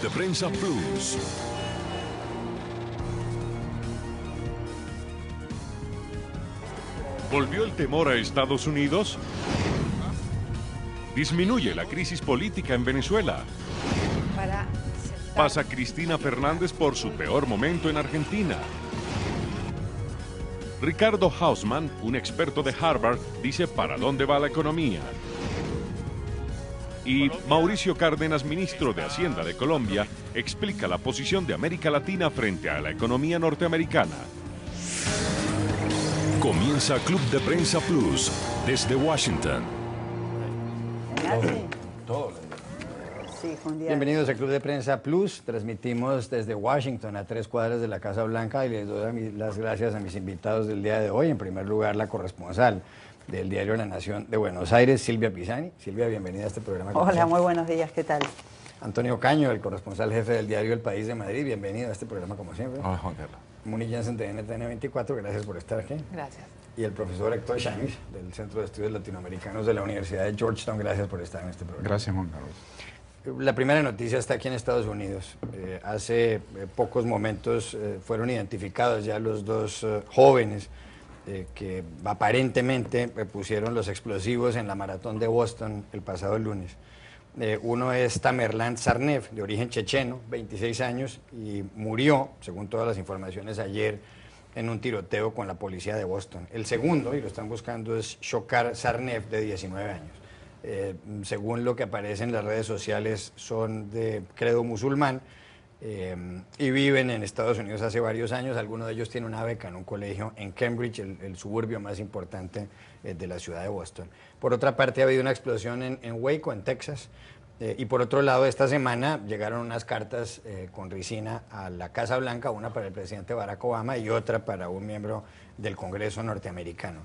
de Prensa Plus. ¿Volvió el temor a Estados Unidos? ¿Disminuye la crisis política en Venezuela? ¿Pasa Cristina Fernández por su peor momento en Argentina? Ricardo Hausmann, un experto de Harvard, dice para dónde va la economía. Y Mauricio Cárdenas, ministro de Hacienda de Colombia, explica la posición de América Latina frente a la economía norteamericana. Comienza Club de Prensa Plus desde Washington. Bienvenidos al Club de Prensa Plus. Transmitimos desde Washington, a 3 cuadras de la Casa Blanca, y les doy las gracias a mis invitados del día de hoy. En primer lugar, la corresponsal del diario La Nación de Buenos Aires, Silvia Pisani. Silvia, bienvenida a este programa. Hola, muy buenos días, ¿qué tal? Antonio Caño, el corresponsal jefe del diario El País de Madrid, bienvenido a este programa como siempre. Hola, Juan Carlos. Muni Jensen de NTN 24, gracias por estar aquí. Gracias. Y el profesor Héctor Shamish, del Centro de Estudios Latinoamericanos de la Universidad de Georgetown, gracias por estar en este programa. Gracias, Juan Carlos. La primera noticia está aquí en Estados Unidos. Hace pocos momentos fueron identificados ya los dos jóvenes que aparentemente pusieron los explosivos en la maratón de Boston el pasado lunes. Uno es Tamerlan Tsarnaev, de origen checheno, 26 años, y murió, según todas las informaciones, ayer en un tiroteo con la policía de Boston. El segundo, y lo están buscando, es Shokar Tsarnaev, de 19 años. Según lo que aparece en las redes sociales, son de credo musulmán y viven en Estados Unidos hace varios años. Alguno de ellos tiene una beca en un colegio en Cambridge, el suburbio más importante de la ciudad de Boston. Por otra parte, ha habido una explosión en Waco, en Texas. Y por otro lado, esta semana llegaron unas cartas con ricina a la Casa Blanca, una para el presidente Barack Obama y otra para un miembro del Congreso norteamericano.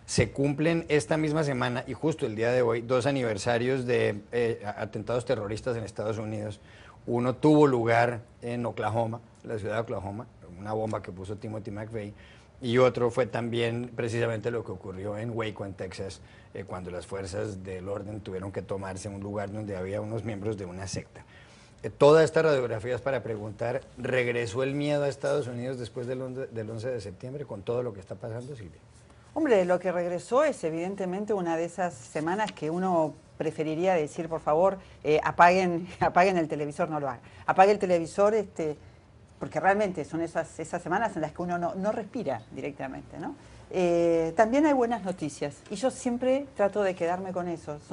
Se cumplen esta misma semana y justo el día de hoy 2 aniversarios de atentados terroristas en Estados Unidos. Uno tuvo lugar en Oklahoma, la ciudad de Oklahoma, una bomba que puso Timothy McVeigh, y otro fue también precisamente lo que ocurrió en Waco, en Texas, cuando las fuerzas del orden tuvieron que tomarse un lugar donde había unos miembros de una secta. Toda esta radiografía es para preguntar, ¿regresó el miedo a Estados Unidos después del 11 de septiembre con todo lo que está pasando, Silvia? Hombre, lo que regresó es evidentemente una de esas semanas que uno preferiría decir, por favor, apaguen el televisor, no lo hagan. Apague el televisor, porque realmente son esas semanas en las que uno no respira directamente, ¿no? También hay buenas noticias y yo siempre trato de quedarme con eso. Es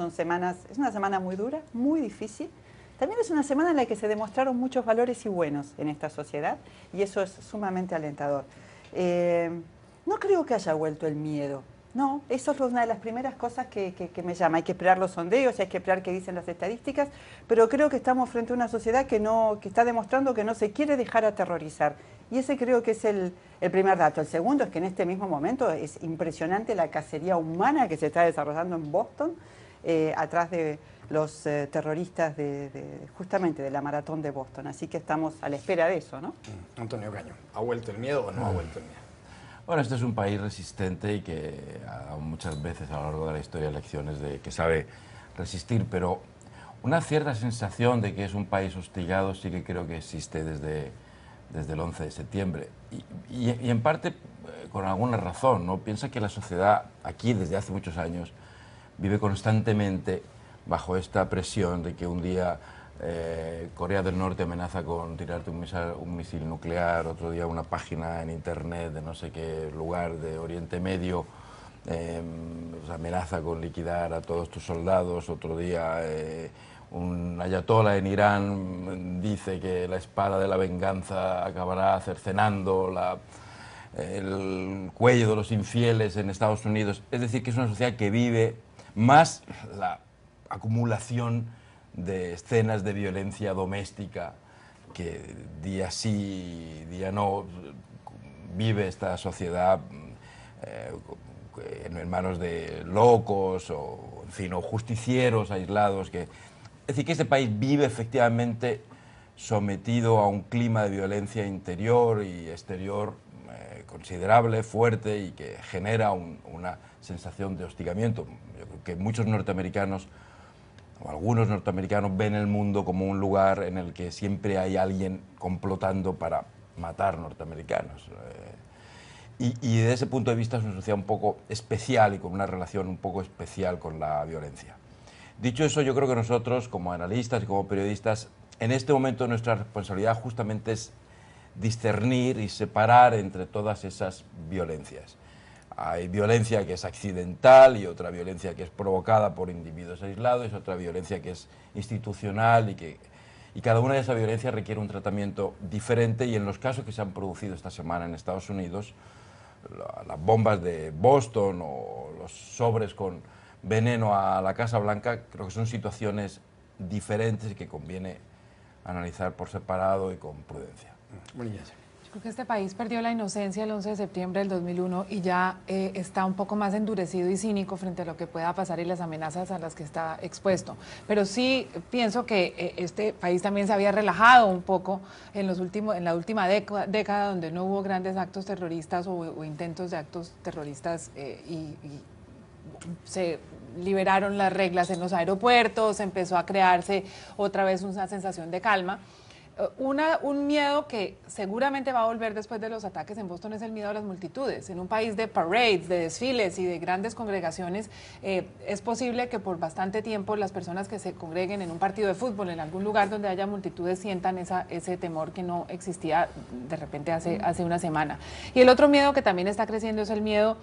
una semana muy dura, muy difícil. También es una semana en la que se demostraron muchos valores y buenos en esta sociedad y eso es sumamente alentador. No creo que haya vuelto el miedo. No, eso es una de las primeras cosas que me llama. Hay que esperar los sondeos, hay que esperar qué dicen las estadísticas, pero creo que estamos frente a una sociedad que está demostrando que no se quiere dejar aterrorizar. Y ese creo que es el primer dato. El segundo es que en este mismo momento es impresionante la cacería humana que se está desarrollando en Boston, atrás de los terroristas justamente de la maratón de Boston. Así que estamos a la espera de eso, ¿no? Antonio Caño, ¿ha vuelto el miedo o no ha vuelto el miedo? Bueno, este es un país resistente y que ha dado muchas veces a lo largo de la historia lecciones de que sabe resistir, pero una cierta sensación de que es un país hostigado sí que creo que existe desde el 11 de septiembre. Y en parte con alguna razón, ¿no? Piensa que la sociedad aquí desde hace muchos años vive constantemente bajo esta presión de que un día Corea del Norte amenaza con tirarte un misil nuclear, otro día una página en internet de no sé qué lugar de Oriente Medio amenaza con liquidar a todos tus soldados, otro día un ayatollah en Irán dice que la espada de la venganza acabará cercenando el cuello de los infieles en Estados Unidos. Es decir, que es una sociedad que vive más la acumulación de escenas de violencia doméstica que día sí, día no vive esta sociedad en manos de locos o, en fin, o justicieros aislados. Es decir, que este país vive efectivamente sometido a un clima de violencia interior y exterior considerable, fuerte y que genera una sensación de hostigamiento. Yo creo que muchos norteamericanos o algunos norteamericanos ven el mundo como un lugar en el que siempre hay alguien complotando para matar norteamericanos. Y desde ese punto de vista es una sociedad un poco especial y con una relación un poco especial con la violencia. Dicho eso, yo creo que nosotros, como analistas y como periodistas, en este momento nuestra responsabilidad justamente es discernir y separar entre todas esas violencias. Hay violencia que es accidental y otra violencia que es provocada por individuos aislados, otra violencia que es institucional y cada una de esas violencias requiere un tratamiento diferente, y en los casos que se han producido esta semana en Estados Unidos, las bombas de Boston o los sobres con veneno a la Casa Blanca, creo que son situaciones diferentes y que conviene analizar por separado y con prudencia. Yo creo que este país perdió la inocencia el 11 de septiembre del 2001 y ya está un poco más endurecido y cínico frente a lo que pueda pasar y las amenazas a las que está expuesto. Pero sí pienso que este país también se había relajado un poco en la última década, donde no hubo grandes actos terroristas o intentos de actos terroristas y se liberaron las reglas en los aeropuertos, empezó a crearse otra vez una sensación de calma. Un miedo que seguramente va a volver después de los ataques en Boston es el miedo a las multitudes. En un país de parades, de desfiles y de grandes congregaciones, es posible que por bastante tiempo las personas que se congreguen en un partido de fútbol, en algún lugar donde haya multitudes, sientan ese temor que no existía de repente hace una semana. Y el otro miedo que también está creciendo es el miedo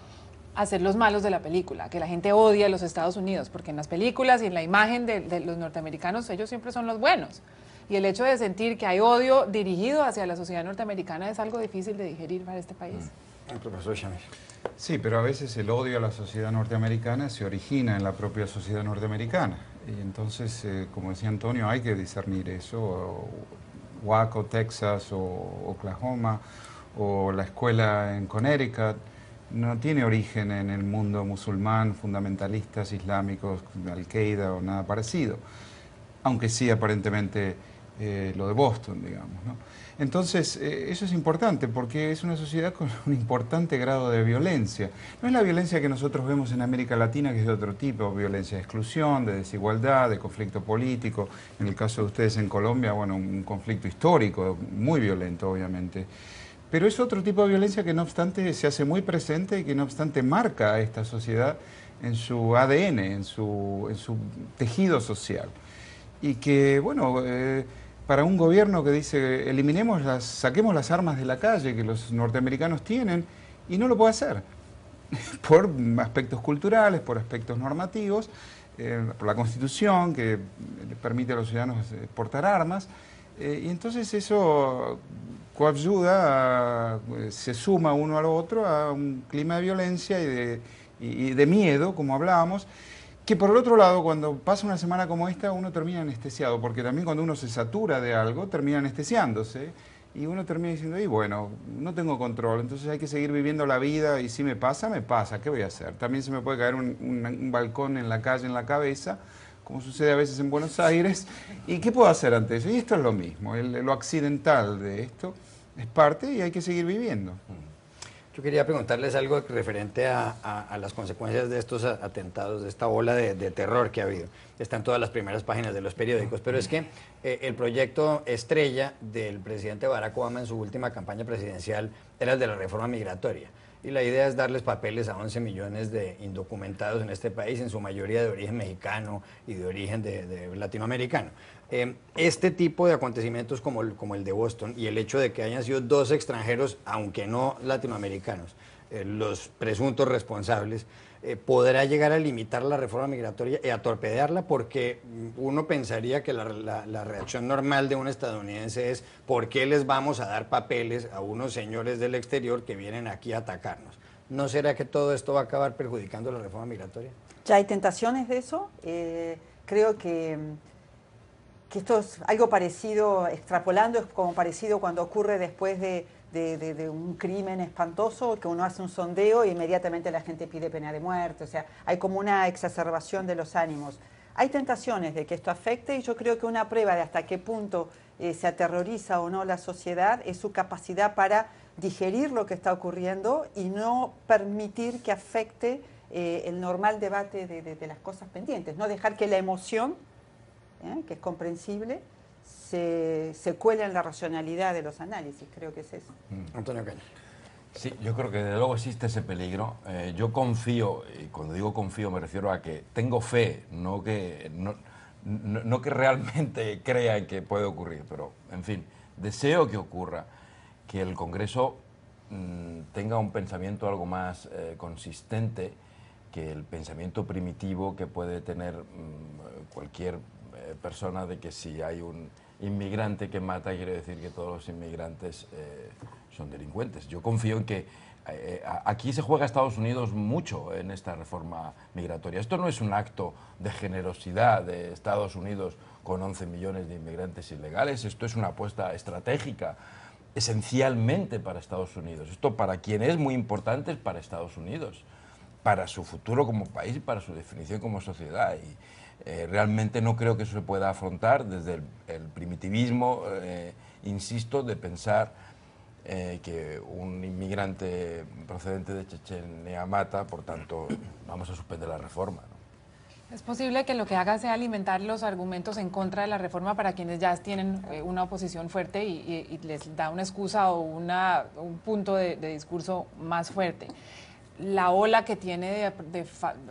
a ser los malos de la película, que la gente odia a los Estados Unidos, porque en las películas y en la imagen de los norteamericanos ellos siempre son los buenos. Y el hecho de sentir que hay odio dirigido hacia la sociedad norteamericana es algo difícil de digerir para este país. Profesor Chávez. Sí, pero a veces el odio a la sociedad norteamericana se origina en la propia sociedad norteamericana. Y entonces, como decía Antonio, hay que discernir eso. Waco, Texas, o Oklahoma, o la escuela en Connecticut, no tiene origen en el mundo musulmán, fundamentalistas islámicos, Al-Qaeda o nada parecido. Aunque sí aparentemente lo de Boston, digamos, ¿no? Entonces, eso es importante porque es una sociedad con un importante grado de violencia. No es la violencia que nosotros vemos en América Latina, que es de otro tipo, violencia de exclusión, de desigualdad, de conflicto político. En el caso de ustedes en Colombia, bueno, un conflicto histórico, muy violento, obviamente. Pero es otro tipo de violencia que no obstante se hace muy presente y que no obstante marca a esta sociedad en su ADN, en su tejido social. Y que, bueno, para un gobierno que dice saquemos las armas de la calle que los norteamericanos tienen, y no lo puede hacer, por aspectos culturales, por aspectos normativos, por la Constitución que le permite a los ciudadanos portar armas, y entonces eso coayuda, se suma uno al otro a un clima de violencia y de miedo, como hablábamos, que por el otro lado, cuando pasa una semana como esta, uno termina anestesiado, porque también cuando uno se satura de algo, termina anestesiándose, y uno termina diciendo, y bueno, no tengo control, entonces hay que seguir viviendo la vida, y si me pasa, ¿qué voy a hacer? También se me puede caer un balcón en la calle en la cabeza, como sucede a veces en Buenos Aires, ¿y qué puedo hacer ante eso? Y esto es lo mismo, lo accidental de esto es parte y hay que seguir viviendo. Yo quería preguntarles algo referente a las consecuencias de estos atentados, de esta ola de terror que ha habido. Está en todas las primeras páginas de los periódicos, pero es que el proyecto estrella del presidente Barack Obama en su última campaña presidencial era el de la reforma migratoria. Y la idea es darles papeles a 11 millones de indocumentados en este país, en su mayoría de origen mexicano y de origen de latinoamericano. Este tipo de acontecimientos como el de Boston y el hecho de que hayan sido 2 extranjeros, aunque no latinoamericanos, los presuntos responsables, podrá llegar a limitar la reforma migratoria y a torpedearla, porque uno pensaría que la reacción normal de un estadounidense es ¿por qué les vamos a dar papeles a unos señores del exterior que vienen aquí a atacarnos? ¿No será que todo esto va a acabar perjudicando la reforma migratoria? Ya hay tentaciones de eso. Creo que esto es algo parecido, extrapolando, es como parecido cuando ocurre después de un crimen espantoso, que uno hace un sondeo e inmediatamente la gente pide pena de muerte. O sea, hay como una exacerbación de los ánimos. Hay tentaciones de que esto afecte, y yo creo que una prueba de hasta qué punto se aterroriza o no la sociedad es su capacidad para digerir lo que está ocurriendo y no permitir que afecte el normal debate de las cosas pendientes, no dejar que la emoción que es comprensible, se cuela en la racionalidad de los análisis, creo que es eso. Antonio Caño. Sí, yo creo que desde luego existe ese peligro. Yo confío, y cuando digo confío me refiero a que tengo fe, no que realmente crea en que puede ocurrir, pero en fin, deseo que ocurra, que el Congreso tenga un pensamiento algo más consistente que el pensamiento primitivo que puede tener cualquier persona de que si hay un inmigrante que mata quiere decir que todos los inmigrantes son delincuentes. Yo confío en que aquí se juega Estados Unidos mucho en esta reforma migratoria. Esto no es un acto de generosidad de Estados Unidos con 11 millones de inmigrantes ilegales, esto es una apuesta estratégica esencialmente para Estados Unidos. Esto para quien es muy importante es para Estados Unidos, para su futuro como país y para su definición como sociedad. Y realmente no creo que eso se pueda afrontar desde el primitivismo, insisto, de pensar que un inmigrante procedente de Chechenia mata, por tanto vamos a suspender la reforma, ¿no? Es posible que lo que haga sea alimentar los argumentos en contra de la reforma para quienes ya tienen una oposición fuerte y les da una excusa o un punto de discurso más fuerte. La ola que tiene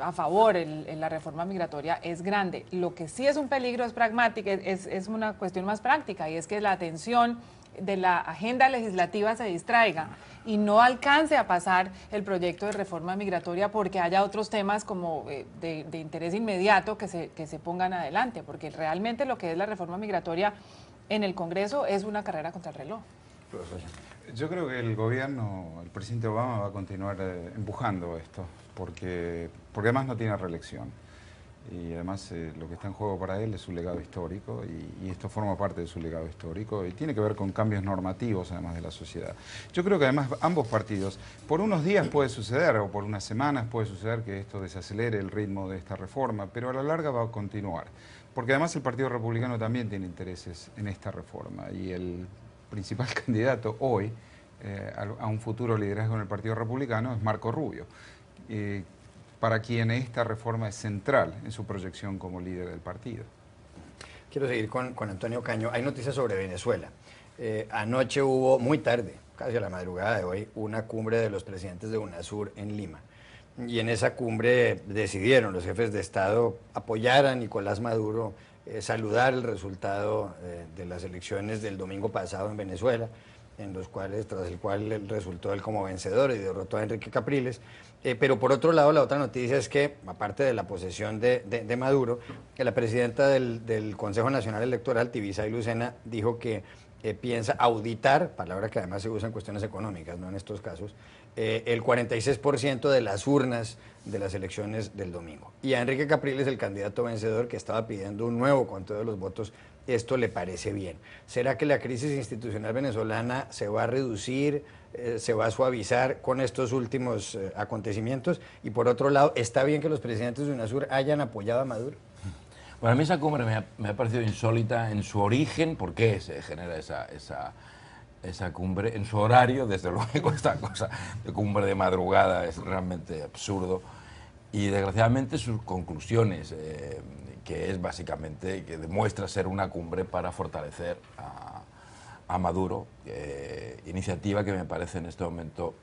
a favor en la reforma migratoria es grande. Lo que sí es un peligro es pragmática, es una cuestión más práctica, y es que la atención de la agenda legislativa se distraiga y no alcance a pasar el proyecto de reforma migratoria porque haya otros temas como de interés inmediato que se pongan adelante, porque realmente lo que es la reforma migratoria en el Congreso es una carrera contra el reloj. Yo creo que el gobierno, el presidente Obama va a continuar empujando esto, porque además no tiene reelección. Y además lo que está en juego para él es su legado histórico y esto forma parte de su legado histórico y tiene que ver con cambios normativos además de la sociedad. Yo creo que además ambos partidos, por unos días puede suceder o por unas semanas puede suceder que esto desacelere el ritmo de esta reforma, pero a la larga va a continuar, porque además el Partido Republicano también tiene intereses en esta reforma y el principal candidato hoy a un futuro liderazgo en el Partido Republicano es Marco Rubio, para quien esta reforma es central en su proyección como líder del partido. Quiero seguir con Antonio Caño. Hay noticias sobre Venezuela. Anoche hubo, muy tarde, casi a la madrugada de hoy, una cumbre de los presidentes de UNASUR en Lima. Y en esa cumbre decidieron los jefes de Estado apoyar a Nicolás Maduro, saludar el resultado de las elecciones del domingo pasado en Venezuela, tras el cual resultó él como vencedor y derrotó a Enrique Capriles. Pero por otro lado, la otra noticia es que, aparte de la posesión de Maduro, que la presidenta del Consejo Nacional Electoral, Tibisay Lucena, dijo que piensa auditar, palabra que además se usa en cuestiones económicas, no en estos casos, el 46% de las urnas de las elecciones del domingo. Y a Enrique Capriles, el candidato vencedor, que estaba pidiendo un nuevo conteo de los votos, esto le parece bien. ¿Será que la crisis institucional venezolana se va a reducir, se va a suavizar con estos últimos acontecimientos? Y por otro lado, ¿está bien que los presidentes de UNASUR hayan apoyado a Maduro? Bueno, a mí esa cumbre me ha parecido insólita en su origen. ¿Por qué se genera esa cumbre? En su horario, desde luego, esta cosa de cumbre de madrugada es realmente absurdo. Y desgraciadamente sus conclusiones, que es básicamente que demuestra ser una cumbre para fortalecer a Maduro, iniciativa que me parece en este momento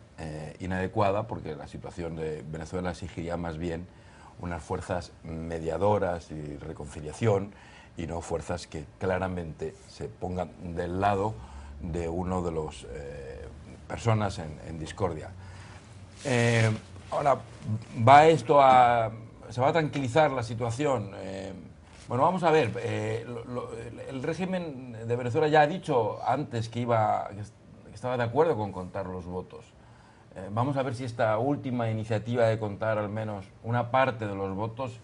inadecuada, porque la situación de Venezuela exigiría más bien unas fuerzas mediadoras y reconciliación y no fuerzas que claramente se pongan del lado de uno de los personas en discordia. Ahora, ¿se va a tranquilizar la situación? Bueno, vamos a ver, el régimen de Venezuela ya ha dicho antes que estaba de acuerdo con contar los votos. Vamos a ver si esta última iniciativa de contar al menos una parte de los votos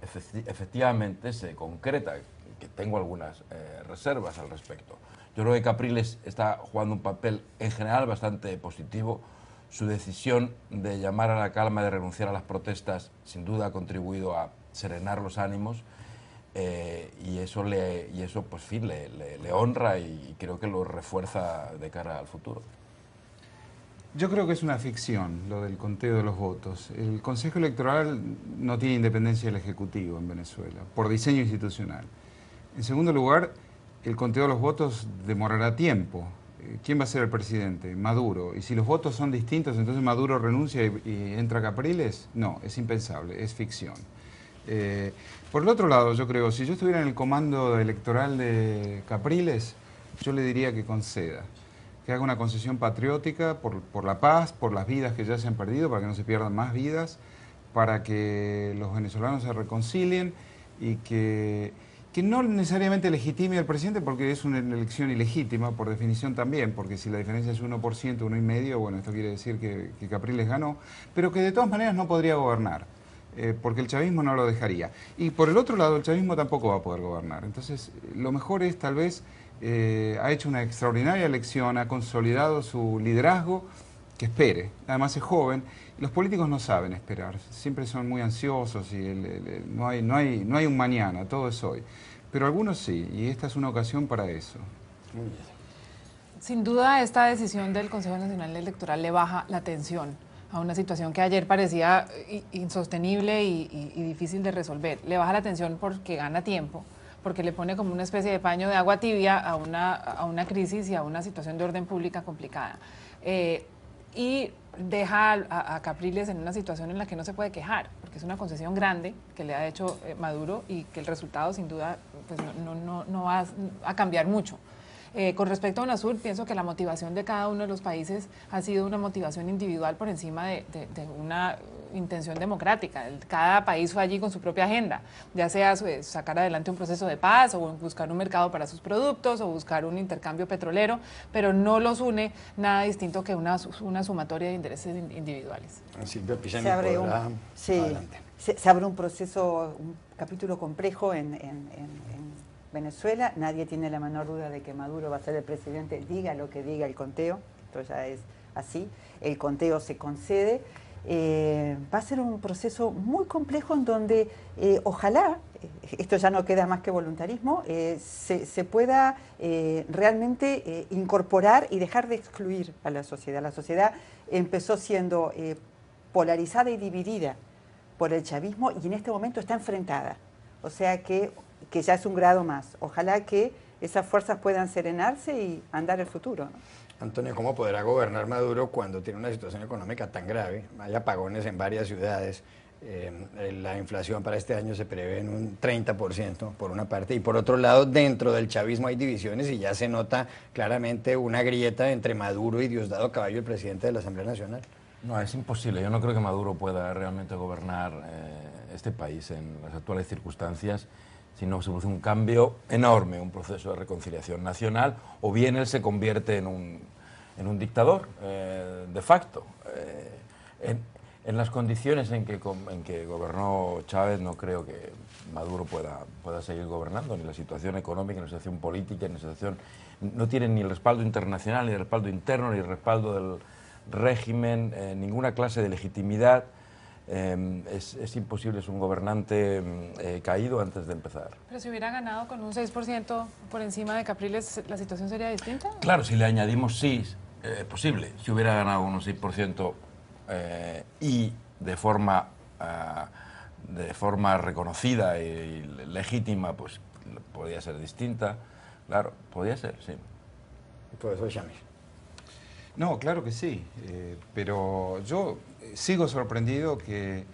efectivamente se concreta, que tengo algunas reservas al respecto. Yo creo que Capriles está jugando un papel en general bastante positivo. Su decisión de llamar a la calma, de renunciar a las protestas, sin duda ha contribuido a serenar los ánimos y eso pues, fin, le honra y creo que lo refuerza de cara al futuro. Yo creo que es una ficción lo del conteo de los votos. El Consejo Electoral no tiene independencia del Ejecutivo en Venezuela, por diseño institucional. En segundo lugar, el conteo de los votos demorará tiempo. ¿Quién va a ser el presidente? Maduro. Y si los votos son distintos, entonces Maduro renuncia y entra Capriles. No, es impensable, es ficción. Por el otro lado, yo creo, si yo estuviera en el comando electoral de Capriles, yo le diría que conceda, que haga una concesión patriótica por la paz, por las vidas que ya se han perdido, para que no se pierdan más vidas, para que los venezolanos se reconcilien y que no necesariamente legitime al presidente, porque es una elección ilegítima, por definición también, porque si la diferencia es 1%, 1,5%, bueno, esto quiere decir que Capriles ganó, pero que de todas maneras no podría gobernar, porque el chavismo no lo dejaría. Y por el otro lado, el chavismo tampoco va a poder gobernar. Entonces, lo mejor es, tal vez, ha hecho una extraordinaria elección, ha consolidado su liderazgo, que espere. Además es joven. Los políticos no saben esperar, siempre son muy ansiosos y no hay un mañana, todo es hoy. Pero algunos sí, y esta es una ocasión para eso. Sin duda, esta decisión del Consejo Nacional Electoral le baja la tensión a una situación que ayer parecía insostenible y difícil de resolver. Le baja la tensión porque gana tiempo, porque le pone como una especie de paño de agua tibia a una crisis y a una situación de orden pública complicada. Y deja a Capriles en una situación en la que no se puede quejar, porque es una concesión grande que le ha hecho Maduro y que el resultado sin duda pues, no va a cambiar mucho. Con respecto a UNASUR, pienso que la motivación de cada uno de los países ha sido una motivación individual por encima de una intención democrática. Cada país fue allí con su propia agenda, ya sea sacar adelante un proceso de paz o buscar un mercado para sus productos o buscar un intercambio petrolero, pero no los une nada distinto que una sumatoria de intereses individuales. Silvia Pisani, se abre un proceso, un capítulo complejo en Venezuela. Nadie tiene la menor duda de que Maduro va a ser el presidente, diga lo que diga el conteo, esto ya es así, el conteo se concede. Va a ser un proceso muy complejo en donde ojalá, esto ya no queda más que voluntarismo, se pueda realmente incorporar y dejar de excluir a la sociedad. La sociedad empezó siendo polarizada y dividida por el chavismo y en este momento está enfrentada, o sea que ya es un grado más. Ojalá que esas fuerzas puedan serenarse y andar el futuro, ¿no? Antonio, ¿cómo podrá gobernar Maduro cuando tiene una situación económica tan grave? Hay apagones en varias ciudades, la inflación para este año se prevé en un 30% por una parte, y por otro lado, dentro del chavismo hay divisiones y ya se nota claramente una grieta entre Maduro y Diosdado Caballo, el presidente de la Asamblea Nacional. No, es imposible. Yo no creo que Maduro pueda realmente gobernar este país en las actuales circunstancias si no se produce un cambio enorme, un proceso de reconciliación nacional, o bien él se convierte en un dictador de facto. En las condiciones en que gobernó Chávez, no creo que Maduro pueda seguir gobernando, ni la situación económica, ni la situación política, ni la situación... No tiene ni el respaldo internacional, ni el respaldo interno, ni el respaldo del régimen, ninguna clase de legitimidad. Es imposible, es un gobernante caído antes de empezar. Pero si hubiera ganado con un 6% por encima de Capriles, ¿la situación sería distinta? Claro, si le añadimos sí, posible. Si hubiera ganado un 6% y de forma reconocida y legítima, pues podría ser distinta. Claro, podría ser, sí. Profesor Chamis. No, claro que sí, pero yo sigo sorprendido que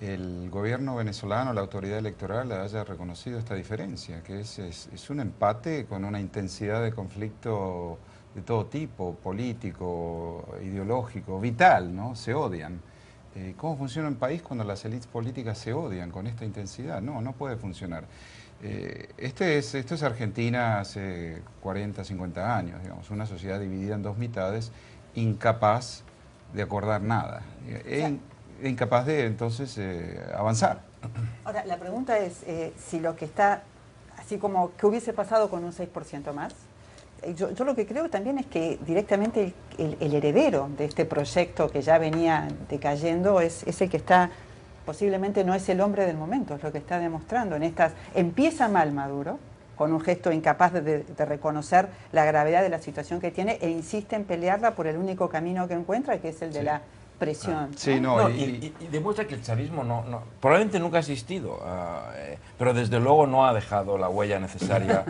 el gobierno venezolano, la autoridad electoral, haya reconocido esta diferencia, que es un empate con una intensidad de conflicto de todo tipo, político, ideológico, vital, ¿no? Se odian. ¿Cómo funciona un país cuando las élites políticas se odian con esta intensidad? No, no puede funcionar. Esto es Argentina hace 40, 50 años, digamos, una sociedad dividida en dos mitades, incapaz de acordar nada, incapaz de entonces avanzar. Ahora, la pregunta es si lo que está, así como que hubiese pasado con un 6% más. Yo lo que creo también es que directamente el heredero de este proyecto que ya venía decayendo es el que está... Posiblemente no es el hombre del momento, es lo que está demostrando en estas... Empieza mal Maduro, con un gesto incapaz de reconocer la gravedad de la situación que tiene e insiste en pelearla por el único camino que encuentra, que es el de la presión. Sí, ¿no? no, Y demuestra que el chavismo probablemente nunca ha existido, pero desde luego no ha dejado la huella necesaria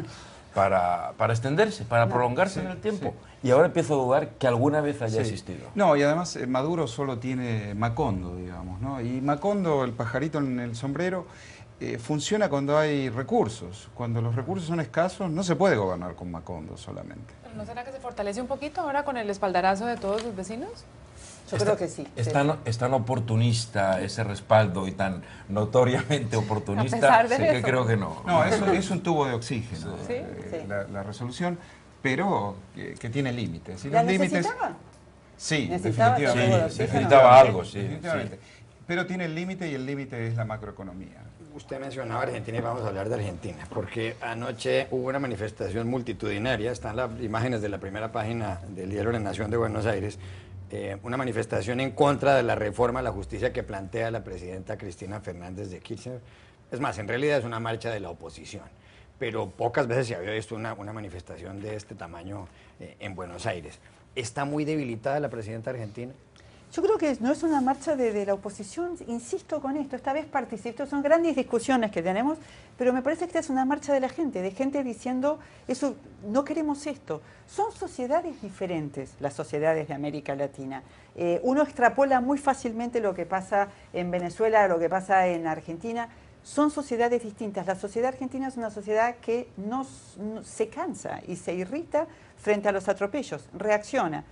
para extenderse, para prolongarse en el tiempo. Sí. Y ahora empiezo a dudar que alguna vez haya existido. No, y además Maduro solo tiene Macondo, digamos, ¿no? Y Macondo, el pajarito en el sombrero, funciona cuando hay recursos. Cuando los recursos son escasos, no se puede gobernar con Macondo solamente. ¿No será que se fortalece un poquito ahora con el espaldarazo de todos sus vecinos? Yo creo que sí. Es tan oportunista ese respaldo y tan notoriamente oportunista que creo que no. No, es un tubo de oxígeno, ¿Sí? La resolución, pero que tiene límites. ¿La necesitaba? Sí, definitivamente. Sí, necesitaba algo, sí. Pero tiene el límite y el límite es la macroeconomía. Usted mencionaba Argentina y vamos a hablar de Argentina, porque anoche hubo una manifestación multitudinaria, están las imágenes de la primera página del diario La Nación de Buenos Aires, una manifestación en contra de la reforma a la justicia que plantea la presidenta Cristina Fernández de Kirchner. Es más, en realidad es una marcha de la oposición, pero pocas veces se había visto una manifestación de este tamaño en Buenos Aires. ¿Está muy debilitada la presidenta argentina? Yo creo que no es una marcha de la oposición, insisto con esto, esta vez participo, son grandes discusiones que tenemos, pero me parece que esta es una marcha de gente diciendo, eso, no queremos esto. Son sociedades diferentes, las sociedades de América Latina. Uno extrapola muy fácilmente lo que pasa en Venezuela, lo que pasa en Argentina. Son sociedades distintas. La sociedad argentina es una sociedad que no se cansa y se irrita frente a los atropellos, reacciona.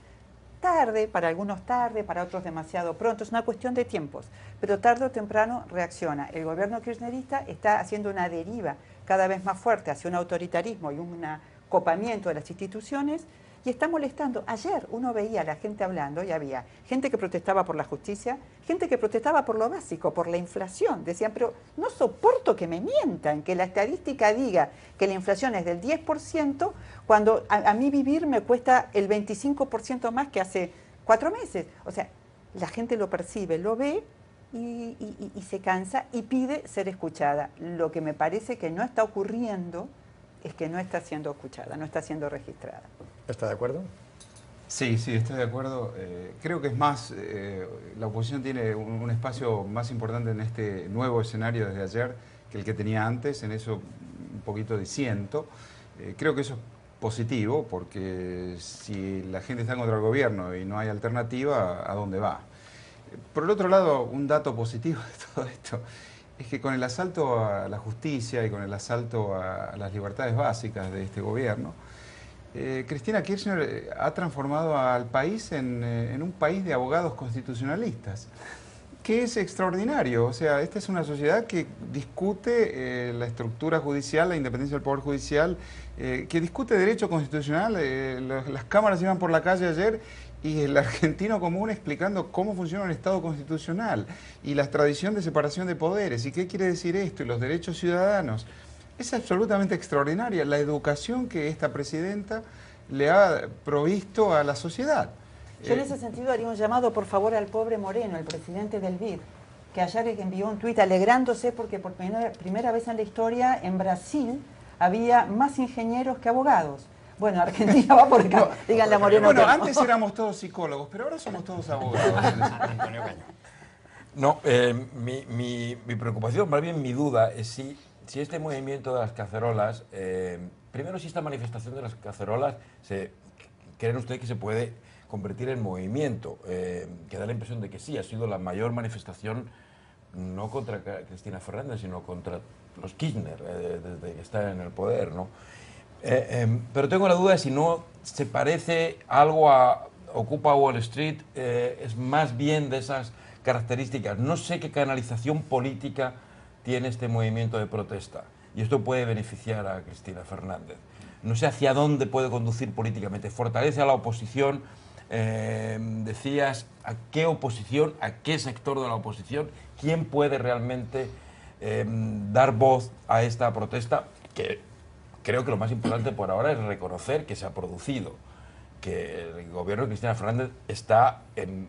Tarde, para algunos tarde, para otros demasiado pronto, es una cuestión de tiempos, pero tarde o temprano reacciona. El gobierno kirchnerista está haciendo una deriva cada vez más fuerte hacia un autoritarismo y un acopamiento de las instituciones y está molestando. Ayer uno veía a la gente hablando y había gente que protestaba por la justicia, gente que protestaba por lo básico, por la inflación. Decían, pero no soporto que me mientan, que la estadística diga que la inflación es del 10%, cuando a mí vivir me cuesta el 25% más que hace 4 meses. O sea, la gente lo percibe, lo ve y se cansa y pide ser escuchada. Lo que me parece que no está ocurriendo es que no está siendo escuchada, no está siendo registrada. ¿Está de acuerdo? Sí, estoy de acuerdo. Creo que es más, la oposición tiene un espacio más importante en este nuevo escenario desde ayer que el que tenía antes, en eso un poquito disiento. Creo que eso es positivo, porque si la gente está contra el gobierno y no hay alternativa, ¿a dónde va? Por el otro lado, un dato positivo de todo esto es que con el asalto a la justicia y con el asalto a las libertades básicas de este gobierno, Cristina Kirchner ha transformado al país en un país de abogados constitucionalistas, que es extraordinario. O sea, esta es una sociedad que discute la estructura judicial, la independencia del Poder Judicial, que discute derecho constitucional. Las cámaras iban por la calle ayer y el argentino común explicando cómo funciona un Estado constitucional y la tradición de separación de poderes y qué quiere decir esto y los derechos ciudadanos. Es absolutamente extraordinaria la educación que esta presidenta le ha provisto a la sociedad. Yo en ese sentido haría un llamado, por favor, al pobre Moreno, el presidente del BID, que ayer envió un tuit alegrándose porque por primera vez en la historia en Brasil había más ingenieros que abogados. Bueno, Argentina va por acá. Díganle a Moreno. Bueno, antes éramos todos psicólogos, pero ahora somos todos abogados. Antonio Caño. No, mi preocupación, más bien mi duda, es si este movimiento de las cacerolas, primero si esta manifestación de las cacerolas, ¿creen ustedes que se puede convertir en movimiento? Que da la impresión de que sí, ha sido la mayor manifestación, no contra Cristina Fernández, sino contra los Kirchner, desde que está en el poder, ¿no? Pero tengo la duda de si no se parece algo a Ocupa Wall Street, es más bien de esas características. No sé qué canalización política tiene este movimiento de protesta y esto puede beneficiar a Cristina Fernández. No sé hacia dónde puede conducir políticamente. ¿Fortalece a la oposición? Decías, ¿a qué oposición? ¿A qué sector de la oposición? ¿Quién puede realmente dar voz a esta protesta? Que creo que lo más importante por ahora es reconocer que se ha producido, que el gobierno de Cristina Fernández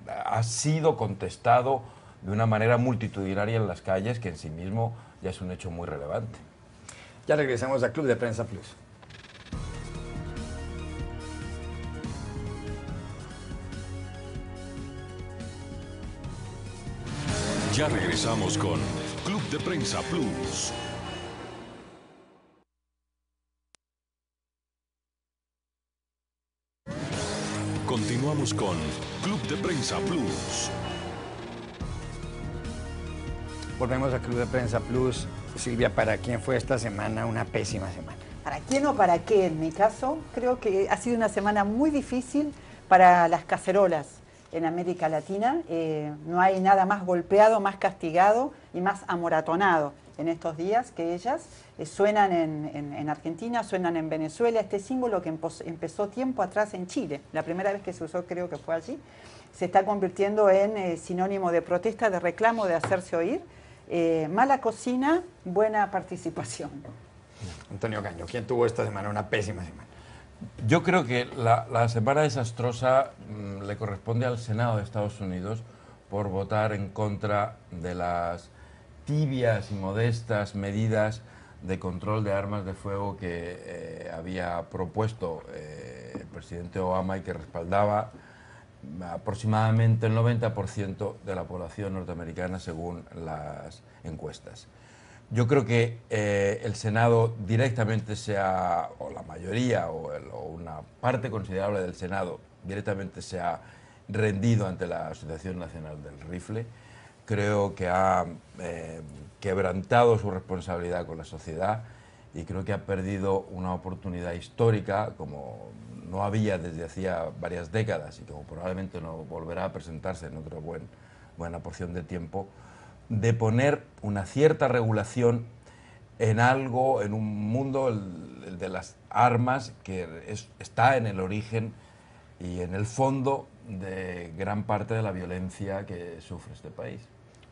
ha sido contestado de una manera multitudinaria en las calles, que en sí mismo ya es un hecho muy relevante. Ya regresamos a Club de Prensa Plus. Ya regresamos con Club de Prensa Plus. Continuamos con Club de Prensa Plus. Volvemos a Club de Prensa Plus. Silvia, ¿para quién fue esta semana una pésima semana? ¿Para quién o para qué? En mi caso, creo que ha sido una semana muy difícil para las cacerolas en América Latina. No hay nada más golpeado, más castigado y más amoratonado en estos días que ellas. Suenan en Argentina, suenan en Venezuela. Este símbolo que empezó tiempo atrás en Chile, la primera vez que se usó creo que fue allí, se está convirtiendo en sinónimo de protesta, de reclamo, de hacerse oír. Mala cocina, buena participación. Antonio Caño, ¿quién tuvo esta semana una pésima semana? Yo creo que la semana desastrosa le corresponde al Senado de Estados Unidos por votar en contra de las tibias y modestas medidas de control de armas de fuego que había propuesto el presidente Obama y que respaldaba aproximadamente el 90% de la población norteamericana según las encuestas. Yo creo que el Senado directamente o la mayoría o una parte considerable del Senado directamente se ha rendido ante la Asociación Nacional del Rifle. Creo que ha quebrantado su responsabilidad con la sociedad y creo que ha perdido una oportunidad histórica como no había desde hacía varias décadas y como probablemente no volverá a presentarse en otra buena porción de tiempo, de poner una cierta regulación en algo, en un mundo, el de las armas, que está en el origen y en el fondo de gran parte de la violencia que sufre este país.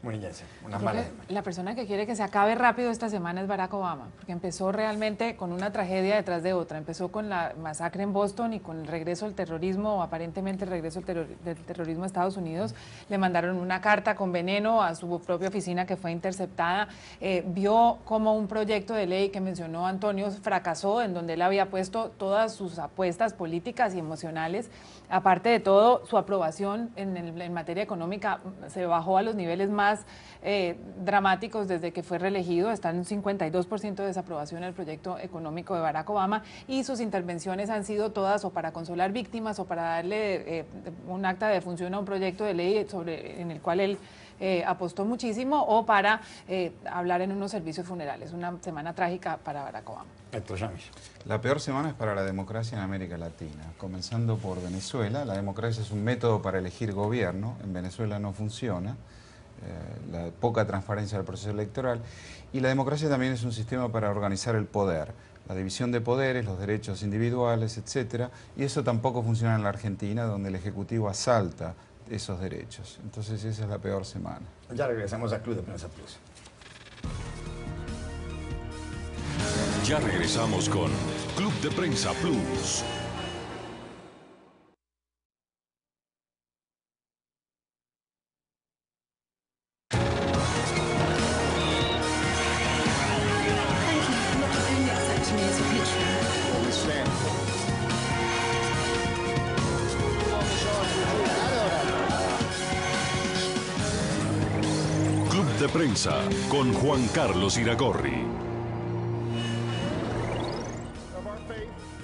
Muy bien, una Creo mala que semana. la persona que quiere que se acabe rápido esta semana es Barack Obama, porque empezó realmente con una tragedia detrás de otra. Empezó con la masacre en Boston y con el regreso al terrorismo, o aparentemente el regreso del terrorismo a Estados Unidos. Le mandaron una carta con veneno a su propia oficina que fue interceptada. Vio como un proyecto de ley que mencionó Antonio fracasó, en donde él había puesto todas sus apuestas políticas y emocionales. Aparte de todo, su aprobación en materia económica se bajó a los niveles más dramáticos desde que fue reelegido. Está en un 52% de desaprobación el proyecto económico de Barack Obama y sus intervenciones han sido todas o para consolar víctimas o para darle un acta de defunción a un proyecto de ley en el cual él apostó muchísimo o para hablar en unos servicios funerales. Una semana trágica para Barack Obama. Héctor Chamis. La peor semana es para la democracia en América Latina, comenzando por Venezuela. La democracia es un método para elegir gobierno, en Venezuela no funciona, la poca transparencia del proceso electoral, y la democracia también es un sistema para organizar el poder, la división de poderes, los derechos individuales, etcétera, y eso tampoco funciona en la Argentina, donde el Ejecutivo asalta esos derechos. Entonces esa es la peor semana. Ya regresamos a Club de Prensa Plus. Ya regresamos con Club de Prensa Plus. Club de Prensa con Juan Carlos Iragorri.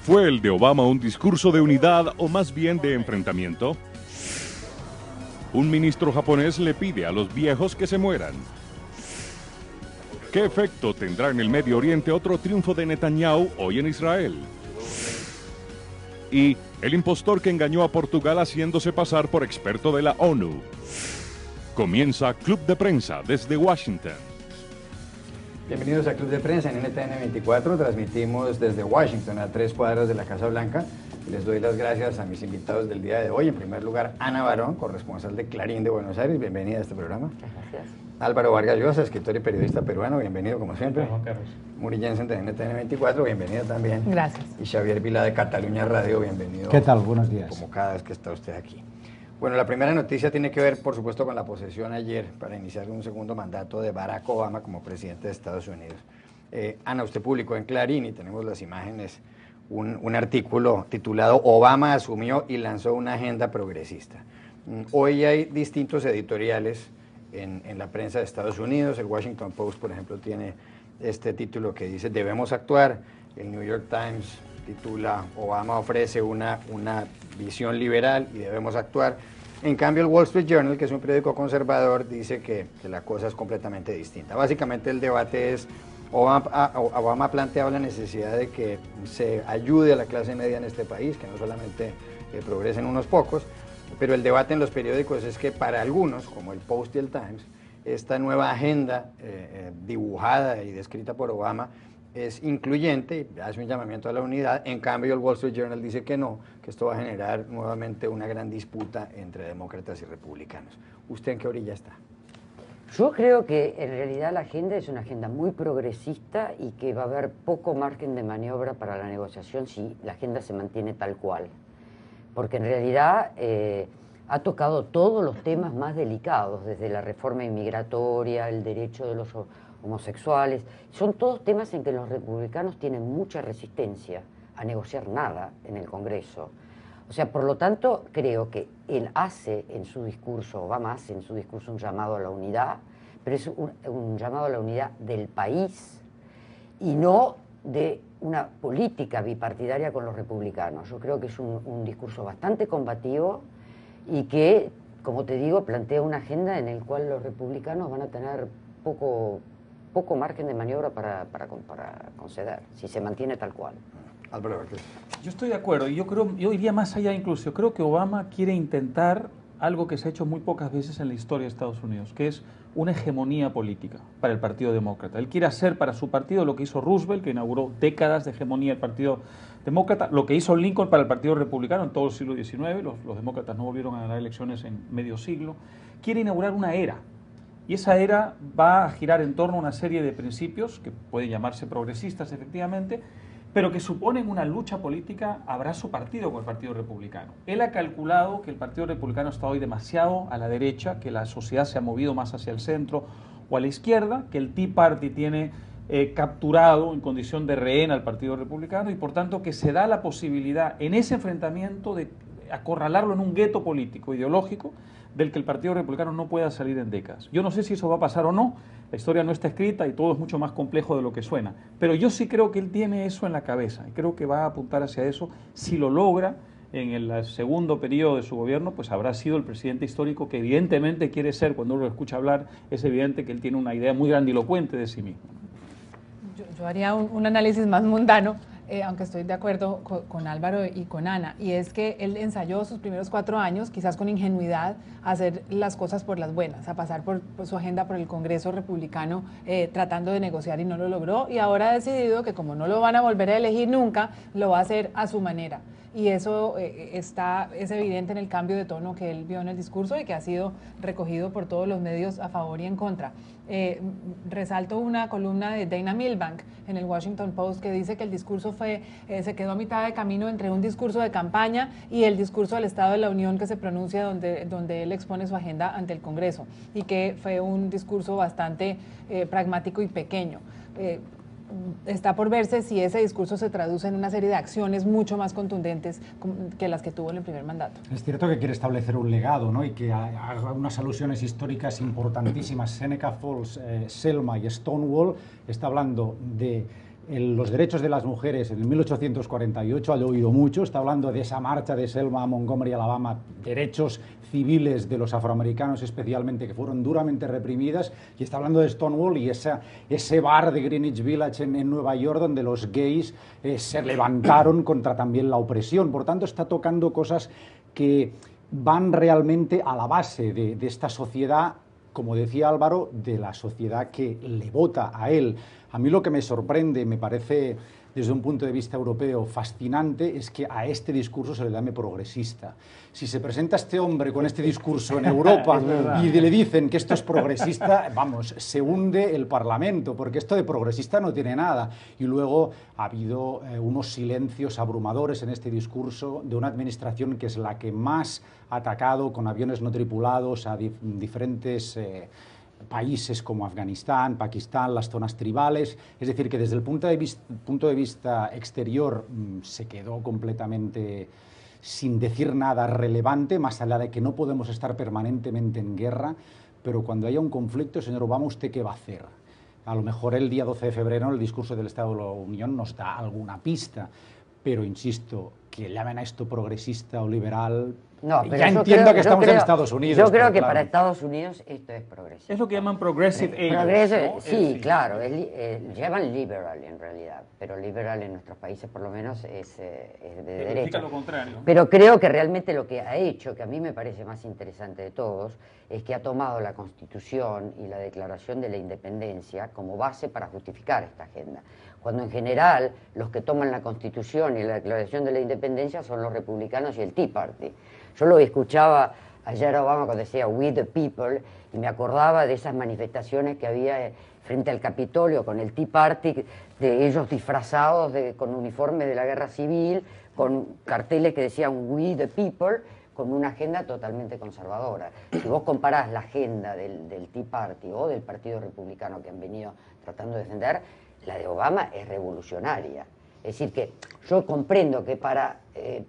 ¿Fue el de Obama un discurso de unidad o más bien de enfrentamiento? Un ministro japonés le pide a los viejos que se mueran. ¿Qué efecto tendrá en el Medio Oriente otro triunfo de Netanyahu hoy en Israel? Y el impostor que engañó a Portugal haciéndose pasar por experto de la ONU. Comienza Club de Prensa desde Washington. Bienvenidos a Club de Prensa en NTN 24. Transmitimos desde Washington, a 3 cuadras de la Casa Blanca. Les doy las gracias a mis invitados del día de hoy. En primer lugar, Ana Barón, corresponsal de Clarín de Buenos Aires. Bienvenida a este programa. Muchas gracias. Álvaro Vargas Llosa, escritor y periodista peruano. Bienvenido, como siempre. Juan Carlos. Muri Jensen de NTN 24. Bienvenida también. Gracias. Y Xavier Vila de Cataluña Radio. Bienvenido. ¿Qué tal? Buenos días. Como cada vez que está usted aquí. Bueno, la primera noticia tiene que ver, por supuesto, con la posesión ayer para iniciar un segundo mandato de Barack Obama como presidente de Estados Unidos. Ana, usted publicó en Clarín, y tenemos las imágenes, un artículo titulado Obama asumió y lanzó una agenda progresista. Hoy hay distintos editoriales en la prensa de Estados Unidos. El Washington Post, por ejemplo, tiene este título que dice debemos actuar. El New York Times titula Obama ofrece una visión liberal y debemos actuar. En cambio, el Wall Street Journal, que es un periódico conservador, dice que la cosa es completamente distinta. Básicamente el debate es, Obama ha planteado la necesidad de que se ayude a la clase media en este país, que no solamente progresen unos pocos, pero el debate en los periódicos es que para algunos, como el Post y el Times, esta nueva agenda dibujada y descrita por Obama es incluyente y hace un llamamiento a la unidad. En cambio, el Wall Street Journal dice que no, que esto va a generar nuevamente una gran disputa entre demócratas y republicanos. ¿Usted en qué orilla está? Yo creo que en realidad la agenda es una agenda muy progresista y que va a haber poco margen de maniobra para la negociación si la agenda se mantiene tal cual. Porque en realidad ha tocado todos los temas más delicados, desde la reforma inmigratoria, el derecho de los homosexuales. Son todos temas en que los republicanos tienen mucha resistencia a negociar nada en el Congreso. O sea, por lo tanto, creo que él hace en su discurso, Obama hace en su discurso un llamado a la unidad, pero es un llamado a la unidad del país y no de una política bipartidaria con los republicanos. Yo creo que es un discurso bastante combativo y que, como te digo, plantea una agenda en la cual los republicanos van a tener poco margen de maniobra para conceder, si se mantiene tal cual. Álvaro Vázquez. Yo estoy de acuerdo, y yo iría más allá incluso. Yo creo que Obama quiere intentar algo que se ha hecho muy pocas veces en la historia de Estados Unidos, que es una hegemonía política para el Partido Demócrata. Él quiere hacer para su partido lo que hizo Roosevelt, que inauguró décadas de hegemonía del Partido Demócrata, lo que hizo Lincoln para el Partido Republicano en todo el siglo XIX, los demócratas no volvieron a ganar elecciones en medio siglo. Quiere inaugurar una era, y esa era va a girar en torno a una serie de principios que pueden llamarse progresistas efectivamente, pero que suponen una lucha política a brazo partido con el Partido Republicano. Él ha calculado que el Partido Republicano está hoy demasiado a la derecha, que la sociedad se ha movido más hacia el centro o a la izquierda, que el Tea Party tiene capturado en condición de rehén al Partido Republicano y por tanto que se da la posibilidad en ese enfrentamiento de acorralarlo en un gueto político, ideológico, del que el Partido Republicano no pueda salir en décadas. Yo no sé si eso va a pasar o no, la historia no está escrita y todo es mucho más complejo de lo que suena, pero yo sí creo que él tiene eso en la cabeza y creo que va a apuntar hacia eso. Si lo logra en el segundo periodo de su gobierno, pues habrá sido el presidente histórico que evidentemente quiere ser. Cuando uno lo escucha hablar, es evidente que él tiene una idea muy grandilocuente de sí mismo. Yo haría un análisis más mundano, aunque estoy de acuerdo con Álvaro y con Ana, y es que él ensayó sus primeros 4 años, quizás con ingenuidad, a hacer las cosas por las buenas, a pasar por su agenda por el Congreso republicano, tratando de negociar y no lo logró, y ahora ha decidido que como no lo van a volver a elegir nunca, lo va a hacer a su manera. Y eso es evidente en el cambio de tono que él vio en el discurso y que ha sido recogido por todos los medios a favor y en contra. Resalto una columna de Dana Milbank en el Washington Post que dice que el discurso se quedó a mitad de camino entre un discurso de campaña y el discurso del Estado de la Unión que se pronuncia donde él expone su agenda ante el Congreso, y que fue un discurso bastante pragmático y pequeño. Está por verse si ese discurso se traduce en una serie de acciones mucho más contundentes que las que tuvo en el primer mandato. Es cierto que quiere establecer un legado, ¿no? Y que haga unas alusiones históricas importantísimas. Seneca Falls, Selma y Stonewall. Está hablando de los derechos de las mujeres en 1848, lo he oído mucho. Está hablando de esa marcha de Selma a Montgomery, Alabama, derechos civiles de los afroamericanos especialmente, que fueron duramente reprimidas, y está hablando de Stonewall y ese bar de Greenwich Village en Nueva York donde los gays se levantaron contra también la opresión. Por tanto, está tocando cosas que van realmente a la base de esta sociedad, como decía Álvaro, de la sociedad que le vota a él. A mí lo que me sorprende, me parece desde un punto de vista europeo fascinante, es que a este discurso se le llame progresista. Si se presenta este hombre con este discurso en Europa y le dicen que esto es progresista, vamos, se hunde el Parlamento, porque esto de progresista no tiene nada. Y luego ha habido unos silencios abrumadores en este discurso de una administración que es la que más ha atacado con aviones no tripulados a diferentes países como Afganistán, Pakistán, las zonas tribales. Es decir, que desde el punto de vista exterior se quedó completamente sin decir nada relevante, más allá de que no podemos estar permanentemente en guerra, pero cuando haya un conflicto, señor Obama, ¿usted qué va a hacer? A lo mejor el día 12 de febrero, en el discurso del Estado de la Unión, nos da alguna pista, pero insisto, que llamen a esto progresista o liberal. No, pero ya entiendo que estamos en Estados Unidos. Yo creo que claro, para Estados Unidos esto es progresista. Es lo que llaman progressive age, ¿no? Sí, claro, llaman liberal en realidad, pero liberal en nuestros países por lo menos es de derecha. Significa lo contrario. Pero creo que realmente lo que ha hecho, que a mí me parece más interesante de todos, es que ha tomado la Constitución y la Declaración de la Independencia como base para justificar esta agenda. Cuando en general los que toman la Constitución y la Declaración de la Independencia son los republicanos y el Tea Party. Yo lo escuchaba ayer a Obama cuando decía "We the people" y me acordaba de esas manifestaciones que había frente al Capitolio con el Tea Party, de ellos disfrazados con uniformes de la guerra civil, con carteles que decían "We the people", con una agenda totalmente conservadora. Si vos comparás la agenda del Tea Party o del Partido Republicano que han venido tratando de defender, la de Obama es revolucionaria. Es decir, que yo comprendo que para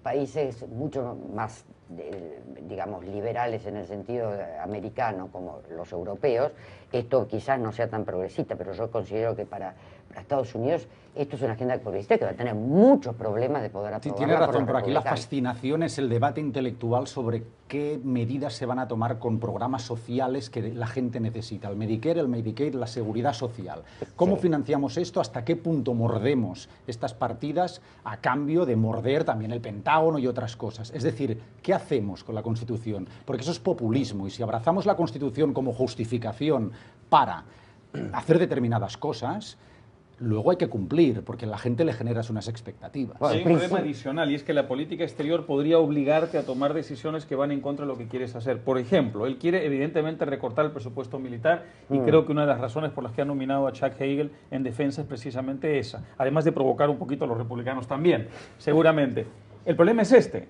países mucho más, digamos, liberales en el sentido americano como los europeos, esto quizás no sea tan progresista, pero yo considero que para Estados Unidos esto es una agenda progresista que va a tener muchos problemas de poder aprobarla. Sí, tiene razón, pero aquí la republicanos. fascinación es el debate intelectual sobre qué medidas se van a tomar con programas sociales que la gente necesita. El Medicare, el Medicaid, la seguridad social. ¿Cómo financiamos esto? ¿Hasta qué punto mordemos estas partidas a cambio de morder también el Pentágono y otras cosas? Es decir, ¿qué hacemos con la Constitución? Porque eso es populismo, y si abrazamos la Constitución como justificación para hacer determinadas cosas, luego hay que cumplir, porque a la gente le generas unas expectativas. Hay un problema adicional, y es que la política exterior podría obligarte a tomar decisiones que van en contra de lo que quieres hacer. Por ejemplo, él quiere evidentemente recortar el presupuesto militar, y creo que una de las razones por las que ha nominado a Chuck Hagel en defensa es precisamente esa, además de provocar un poquito a los republicanos también, seguramente. El problema es este.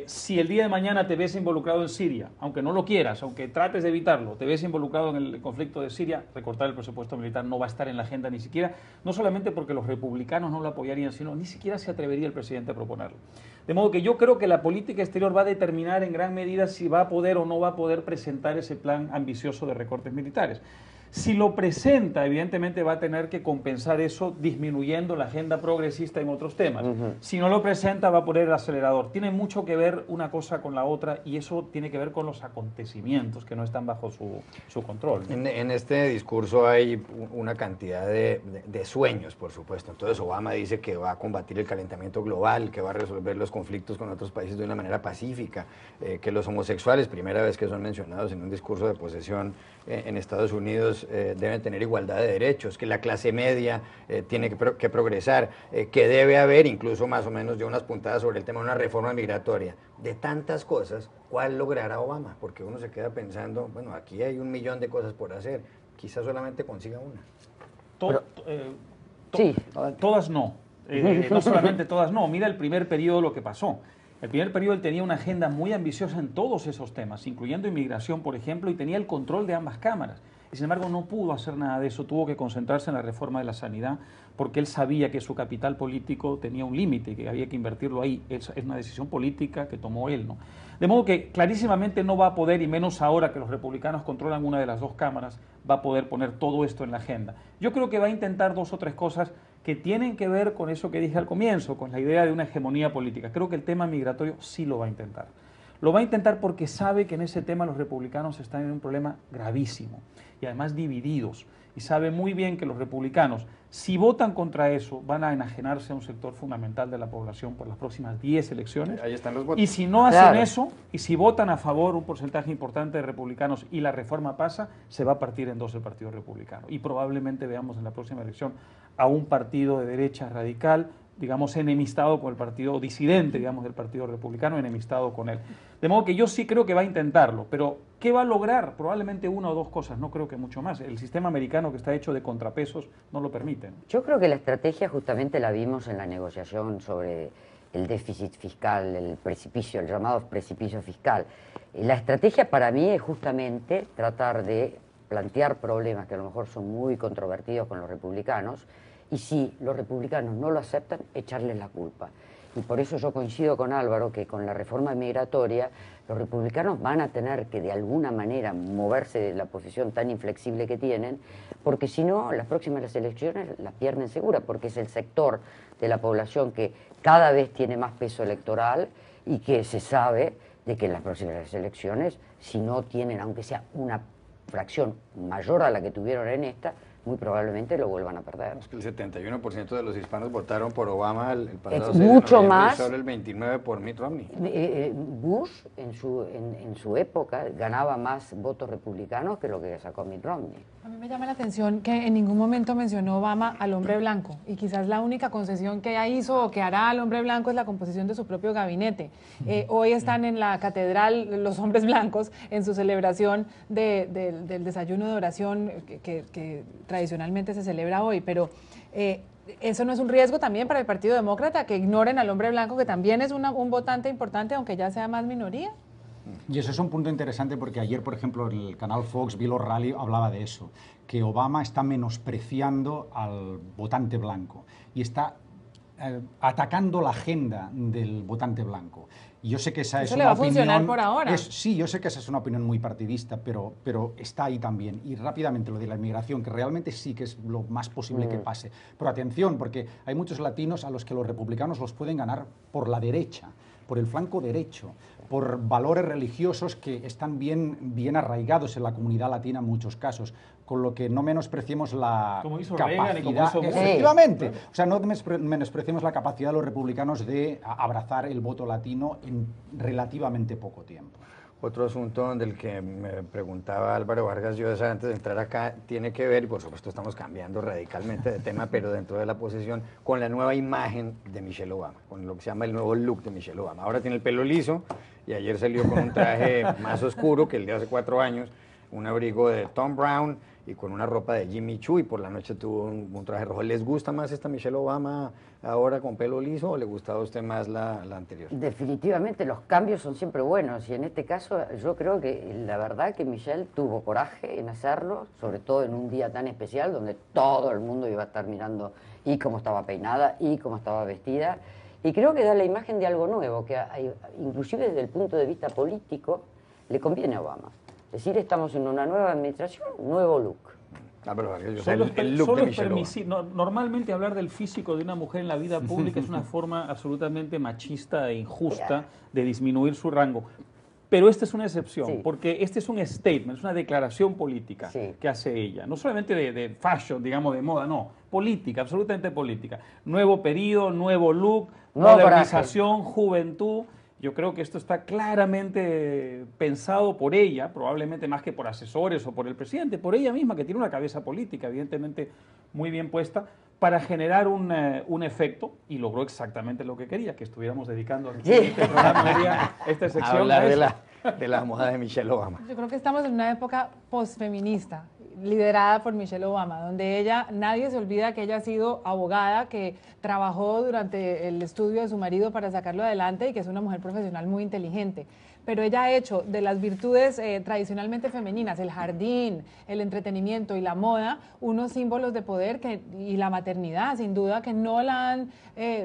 Si el día de mañana te ves involucrado en Siria, aunque no lo quieras, aunque trates de evitarlo, te ves involucrado en el conflicto de Siria, recortar el presupuesto militar no va a estar en la agenda ni siquiera, no solamente porque los republicanos no lo apoyarían, sino ni siquiera se atrevería el presidente a proponerlo. De modo que yo creo que la política exterior va a determinar en gran medida si va a poder o no va a poder presentar ese plan ambicioso de recortes militares. Si lo presenta, evidentemente va a tener que compensar eso disminuyendo la agenda progresista en otros temas. Si no lo presenta, va a poner el acelerador. Tiene mucho que ver una cosa con la otra, y eso tiene que ver con los acontecimientos que no están bajo su control. En este discurso hay una cantidad de sueños, por supuesto. Entonces Obama dice que va a combatir el calentamiento global, que va a resolver los conflictos con otros países de una manera pacífica, que los homosexuales, primera vez que son mencionados en un discurso de posesión en Estados Unidos, deben tener igualdad de derechos, que la clase media tiene que progresar, que debe haber incluso más o menos de unas puntadas sobre el tema de una reforma migratoria. De tantas cosas, ¿cuál logrará Obama? Porque uno se queda pensando, bueno, aquí hay 1 millón de cosas por hacer, quizás solamente consiga una. Todas no. No solamente todas no. Mira el primer periodo lo que pasó. El primer periodo él tenía una agenda muy ambiciosa en todos esos temas, incluyendo inmigración, por ejemplo, y tenía el control de ambas cámaras. Y sin embargo no pudo hacer nada de eso, tuvo que concentrarse en la reforma de la sanidad, porque él sabía que su capital político tenía un límite y que había que invertirlo ahí. Es una decisión política que tomó él, ¿no? De modo que clarísimamente no va a poder, y menos ahora que los republicanos controlan una de las dos cámaras, va a poder poner todo esto en la agenda. Yo creo que va a intentar 2 o 3 cosas que tienen que ver con eso que dije al comienzo, con la idea de una hegemonía política. Creo que el tema migratorio sí lo va a intentar. Lo va a intentar porque sabe que en ese tema los republicanos están en un problema gravísimo y además divididos. Y sabe muy bien que los republicanos, si votan contra eso, van a enajenarse a un sector fundamental de la población por las próximas 10 elecciones. Ahí están los votos. Y si no hacen eso, y si votan a favor un porcentaje importante de republicanos y la reforma pasa, se va a partir en 2 el Partido Republicano. Y probablemente veamos en la próxima elección a un partido de derecha radical, digamos, enemistado con el partido, disidente, digamos, del Partido Republicano, enemistado con él. De modo que yo sí creo que va a intentarlo, pero ¿qué va a lograr? Probablemente 1 o 2 cosas, no creo que mucho más. El sistema americano, que está hecho de contrapesos, no lo permite. Yo creo que la estrategia justamente la vimos en la negociación sobre el déficit fiscal, el precipicio, el llamado precipicio fiscal. La estrategia para mí es justamente tratar de plantear problemas que a lo mejor son muy controvertidos con los republicanos, y si los republicanos no lo aceptan, echarles la culpa. y por eso yo coincido con Álvaro, que con la reforma migratoria los republicanos van a tener que de alguna manera moverse de la posición tan inflexible que tienen, porque si no, las próximas elecciones las pierden segura, porque es el sector de la población que cada vez tiene más peso electoral y que se sabe de que en las próximas elecciones, si no tienen, aunque sea una fracción mayor a la que tuvieron en esta, muy probablemente lo vuelvan a perder. Es que el 71% de los hispanos votaron por Obama el pasado Es 6 de mucho noviembre, más. y solo el 29% por Mitt Romney. Bush en su época ganaba más votos republicanos que lo que sacó Mitt Romney. A mí me llama la atención que en ningún momento mencionó Obama al hombre blanco, y quizás la única concesión que ella hizo o que hará al hombre blanco es la composición de su propio gabinete. Hoy están en la catedral los hombres blancos en su celebración del desayuno de oración que tradicionalmente se celebra hoy, pero ¿eso no es un riesgo también para el Partido Demócrata, que ignoren al hombre blanco, que también es un votante importante, aunque ya sea más minoría? Y eso es un punto interesante porque ayer, por ejemplo, en el canal Fox, Bill O'Reilly hablaba de eso, que Obama está menospreciando al votante blanco y está atacando la agenda del votante blanco. Y yo sé que esa Eso es le una va a funcionar opinión, por ahora. sí, yo sé que esa es una opinión muy partidista, pero está ahí también. Y rápidamente lo de la inmigración, que realmente sí que es lo más posible que pase. Pero atención, porque hay muchos latinos a los que los republicanos los pueden ganar por la derecha, por el flanco derecho, por valores religiosos que están bien arraigados en la comunidad latina en muchos casos, con lo que no menospreciemos la Como hizo capacidad, Reagan y como hizo Bush. efectivamente, o sea, no menospreciemos la capacidad de los republicanos de abrazar el voto latino en relativamente poco tiempo. Otro asunto del que me preguntaba Álvaro Vargas Llosa antes de entrar acá tiene que ver, y por supuesto estamos cambiando radicalmente de tema, pero dentro de la posición, con la nueva imagen de Michelle Obama, con lo que se llama el nuevo look de Michelle Obama. Ahora tiene el pelo liso y ayer salió con un traje más oscuro que el de hace 4 años, un abrigo de Tom Brown y con una ropa de Jimmy Choo, y por la noche tuvo un traje rojo. ¿Les gusta más esta Michelle Obama ahora con pelo liso o le gustaba a usted más la anterior? Definitivamente los cambios son siempre buenos, y en este caso yo creo que la verdad que Michelle tuvo coraje en hacerlo, sobre todo en un día tan especial donde todo el mundo iba a estar mirando y cómo estaba peinada y cómo estaba vestida, y creo que da la imagen de algo nuevo, que inclusive desde el punto de vista político le conviene a Obama. Es decir, estamos en una nueva administración, nuevo look. Normalmente hablar del físico de una mujer en la vida pública es una forma absolutamente machista e injusta de disminuir su rango. Pero esta es una excepción, porque este es un statement, es una declaración política que hace ella. No solamente de fashion, digamos, de moda, no, política, absolutamente política. Nuevo periodo, nuevo look, modernización, juventud. Yo creo que esto está claramente pensado por ella, probablemente más que por asesores o por el presidente, por ella misma, que tiene una cabeza política, evidentemente muy bien puesta, para generar un efecto, y logró exactamente lo que quería, que estuviéramos dedicando aquí este programa, esta sección. Hablar de la moda de Michelle Obama. Yo creo que estamos en una época posfeminista, liderada por Michelle Obama, donde nadie se olvida que ella ha sido abogada, que trabajó durante el estudio de su marido para sacarlo adelante y que es una mujer profesional muy inteligente. Pero ella ha hecho de las virtudes tradicionalmente femeninas, el jardín, el entretenimiento y la moda, unos símbolos de poder y la maternidad, sin duda, que no la han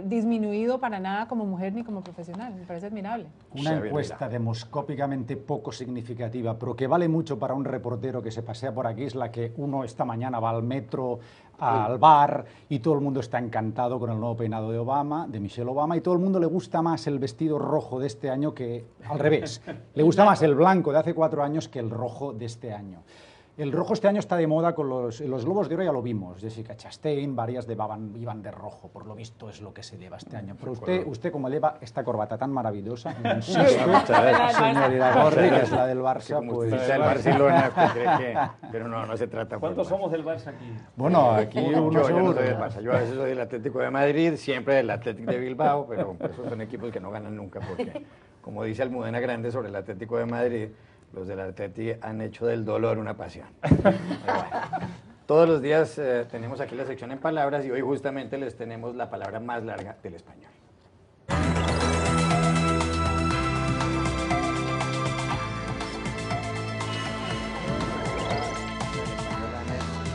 disminuido para nada como mujer ni como profesional. Me parece admirable. Una encuesta demoscópicamente poco significativa, pero que vale mucho para un reportero que se pasea por aquí, es la que uno esta mañana va al metro, al bar, y todo el mundo está encantado con el nuevo peinado de Obama, de Michelle Obama, y todo el mundo le gusta más el vestido rojo de este año que al revés. Le gusta más el blanco de hace 4 años que el rojo de este año. El rojo este año está de moda con los Globos de Oro, ya lo vimos. Jessica Chastain, varias iban de rojo, por lo visto es lo que se lleva este año. Pero usted como lleva esta corbata tan maravillosa, insisto, señorita Gorri, que es la del Barça, pues... el Barcelona, usted cree que... Pero no se trata... ¿Cuántos somos del Barça aquí? Bueno, aquí uno yo no soy del Barça. Yo a veces soy del Atlético de Madrid, siempre del Atlético de Bilbao, pero esos son equipos que no ganan nunca, porque, como dice Almudena Grande sobre el Atlético de Madrid, los del Atleti han hecho del dolor una pasión. Bueno, todos los días tenemos aquí la sección en palabras y hoy justamente les tenemos la palabra más larga del español.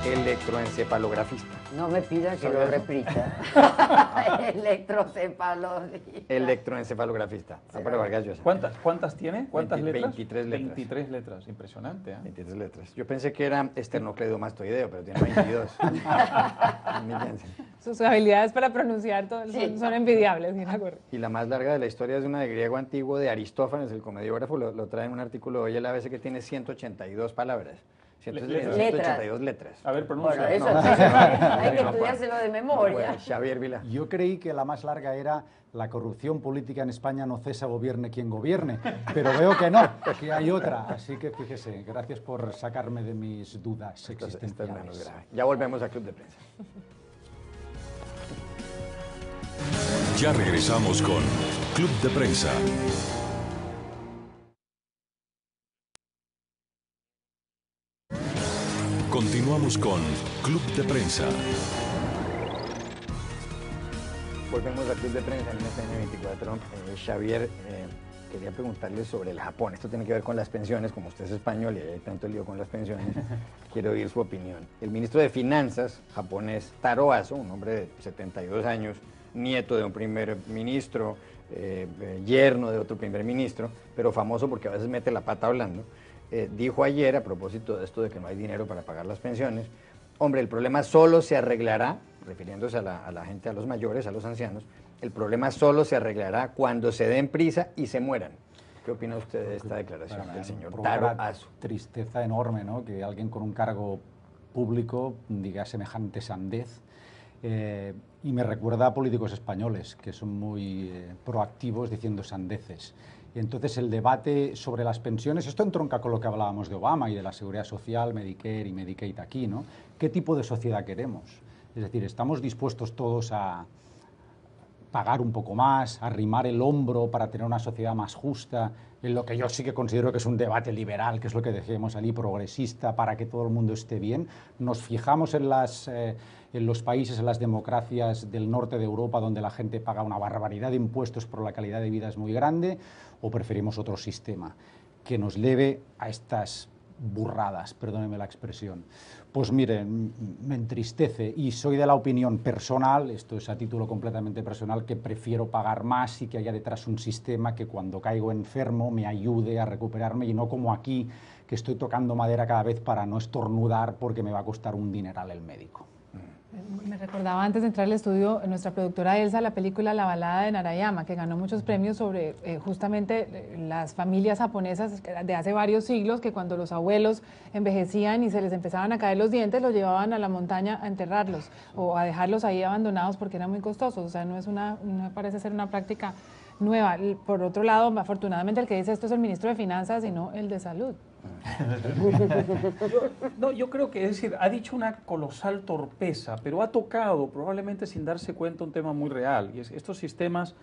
Electroencefalografista. No me pida que lo repita. Electrocefalografista. Electroencefalografista. Pero Vargas Llosa. ¿Cuántas tiene? ¿Cuántas letras? 23 letras. 23 letras, impresionante. ¿Eh? 23 letras. Yo pensé que era esternocleidomastoideo, pero tiene 22. Sus habilidades para pronunciar todo, son envidiables, bien acuerdo. Y la más larga de la historia es una de griego antiguo de Aristófanes, el comediógrafo, lo trae en un artículo hoy el ABC que tiene 182 palabras. 182 letras. A ver, pronuncia. Bueno, eso hay que estudiárselo de memoria. Xavier Vila. Yo creí que la más larga era la corrupción política en España no cesa, gobierne quien gobierne, pero veo que no, que hay otra. Así que fíjese, gracias por sacarme de mis dudas existenciales. Menos grave. Ya volvemos a Club de Prensa. Ya regresamos con Club de Prensa. Continuamos con Club de Prensa. Volvemos a Club de Prensa en NTN 24. Xavier, quería preguntarle sobre el Japón. Esto tiene que ver con las pensiones, como usted es español y hay tanto lío con las pensiones. Quiero oír su opinión. El ministro de Finanzas japonés, Taro Aso, un hombre de 72 años, nieto de un primer ministro, yerno de otro primer ministro, pero famoso porque a veces mete la pata hablando, dijo ayer, a propósito de esto de que no hay dinero para pagar las pensiones, hombre, el problema solo se arreglará, refiriéndose a la gente, a los mayores, a los ancianos, el problema solo se arreglará cuando se den prisa y se mueran. ¿Qué opina usted de esta declaración del señor Taro Aso? Tristeza enorme, ¿no?, que alguien con un cargo público diga semejante sandez. Y me recuerda a políticos españoles que son muy proactivos diciendo sandeces. Y entonces el debate sobre las pensiones, esto entronca con lo que hablábamos de Obama y de la seguridad social, Medicare y Medicaid aquí, ¿no? ¿Qué tipo de sociedad queremos? Es decir, ¿estamos dispuestos todos a pagar un poco más, a arrimar el hombro para tener una sociedad más justa, en lo que yo sí que considero que es un debate liberal, que es lo que decíamos allí, progresista, para que todo el mundo esté bien? ¿Nos fijamos en los países, en las democracias del norte de Europa, donde la gente paga una barbaridad de impuestos, pero la calidad de vida es muy grande, o preferimos otro sistema que nos lleve a estas burradas, perdónenme la expresión? Pues miren, me entristece y soy de la opinión personal, esto es a título completamente personal, que prefiero pagar más y que haya detrás un sistema que cuando caigo enfermo me ayude a recuperarme y no como aquí, que estoy tocando madera cada vez para no estornudar porque me va a costar un dineral el médico. Me recordaba antes de entrar al estudio nuestra productora Elsa la película La balada de Narayama, que ganó muchos premios sobre justamente las familias japonesas de hace varios siglos, que cuando los abuelos envejecían y se les empezaban a caer los dientes, los llevaban a la montaña a enterrarlos o a dejarlos ahí abandonados porque eran muy costosos. O sea, no parece ser una práctica nueva. Por otro lado, afortunadamente el que dice esto es el ministro de Finanzas y no el de Salud. Yo creo que, es decir, ha dicho una colosal torpeza, pero ha tocado, probablemente sin darse cuenta, un tema muy real, y es estos sistemas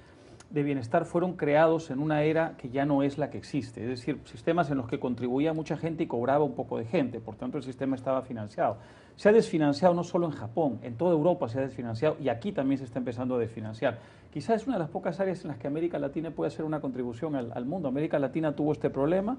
de bienestar fueron creados en una era que ya no es la que existe, es decir, sistemas en los que contribuía mucha gente y cobraba un poco de gente, por tanto el sistema estaba financiado. Se ha desfinanciado no solo en Japón, en toda Europa se ha desfinanciado y aquí también se está empezando a desfinanciar. Quizás es una de las pocas áreas en las que América Latina puede hacer una contribución al mundo. América Latina tuvo este problema,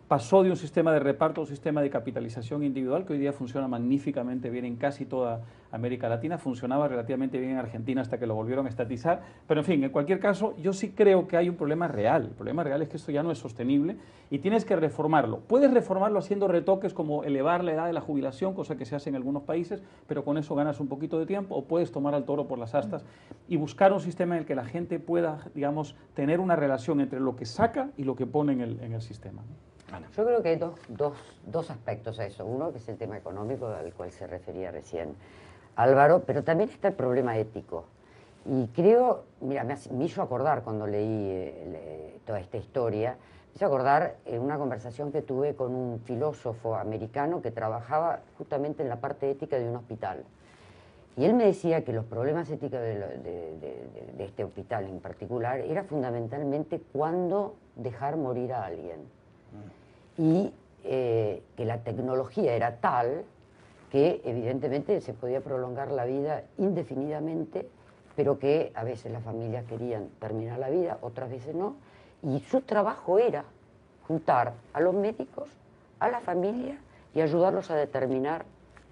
pasó de un sistema de reparto a un sistema de capitalización individual que hoy día funciona magníficamente bien en casi toda América Latina, funcionaba relativamente bien en Argentina hasta que lo volvieron a estatizar, pero en fin, en cualquier caso, yo sí creo que hay un problema real. El problema real es que esto ya no es sostenible y tienes que reformarlo. Puedes reformarlo haciendo retoques como elevar la edad de la jubilación, cosa que se hace en algunos países, pero con eso ganas un poquito de tiempo, o puedes tomar al toro por las astas y buscar un sistema en el que la gente pueda, digamos, tener una relación entre lo que saca y lo que pone en el sistema. Yo creo que hay dos aspectos a eso. Uno, que es el tema económico, al cual se refería recién Álvaro, pero también está el problema ético. Y creo, mira, me hizo acordar cuando leí toda esta historia, me hizo acordar una conversación que tuve con un filósofo americano que trabajaba justamente en la parte ética de un hospital. Y él me decía que los problemas éticos de este hospital en particular era fundamentalmente cuándo dejar morir a alguien. Y que la tecnología era tal que evidentemente se podía prolongar la vida indefinidamente, pero que a veces las familias querían terminar la vida, otras veces no, y su trabajo era juntar a los médicos, a la familia y ayudarlos a determinar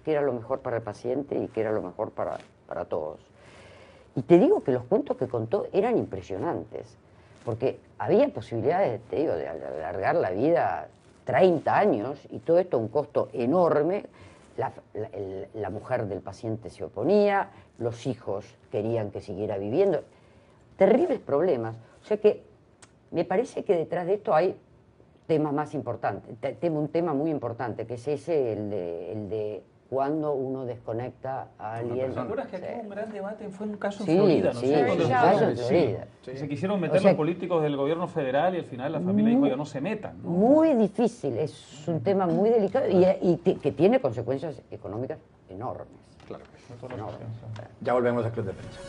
qué era lo mejor para el paciente y qué era lo mejor para todos. Y te digo que los cuentos que contó eran impresionantes, porque había posibilidades, te digo, de alargar la vida 30 años y todo esto a un costo enorme. La mujer del paciente se oponía, los hijos querían que siguiera viviendo. Terribles problemas. O sea que me parece que detrás de esto hay temas más importantes, un tema muy importante, que es ese, el de cuando uno desconecta a alguien. ¿Te acuerdas que aquí hubo un gran debate? Fue un caso en Sí, Florida, ¿no? sí, Sí, sí, cuando un se caso en pusieron- Florida. sí. Se quisieron meter O sea, los políticos del gobierno federal y al final la familia dijo, ya no se metan, ¿no? Muy difícil, es un tema muy delicado que tiene consecuencias económicas enormes. Claro que sí. Enormes. Ya volvemos a Club de Prensa.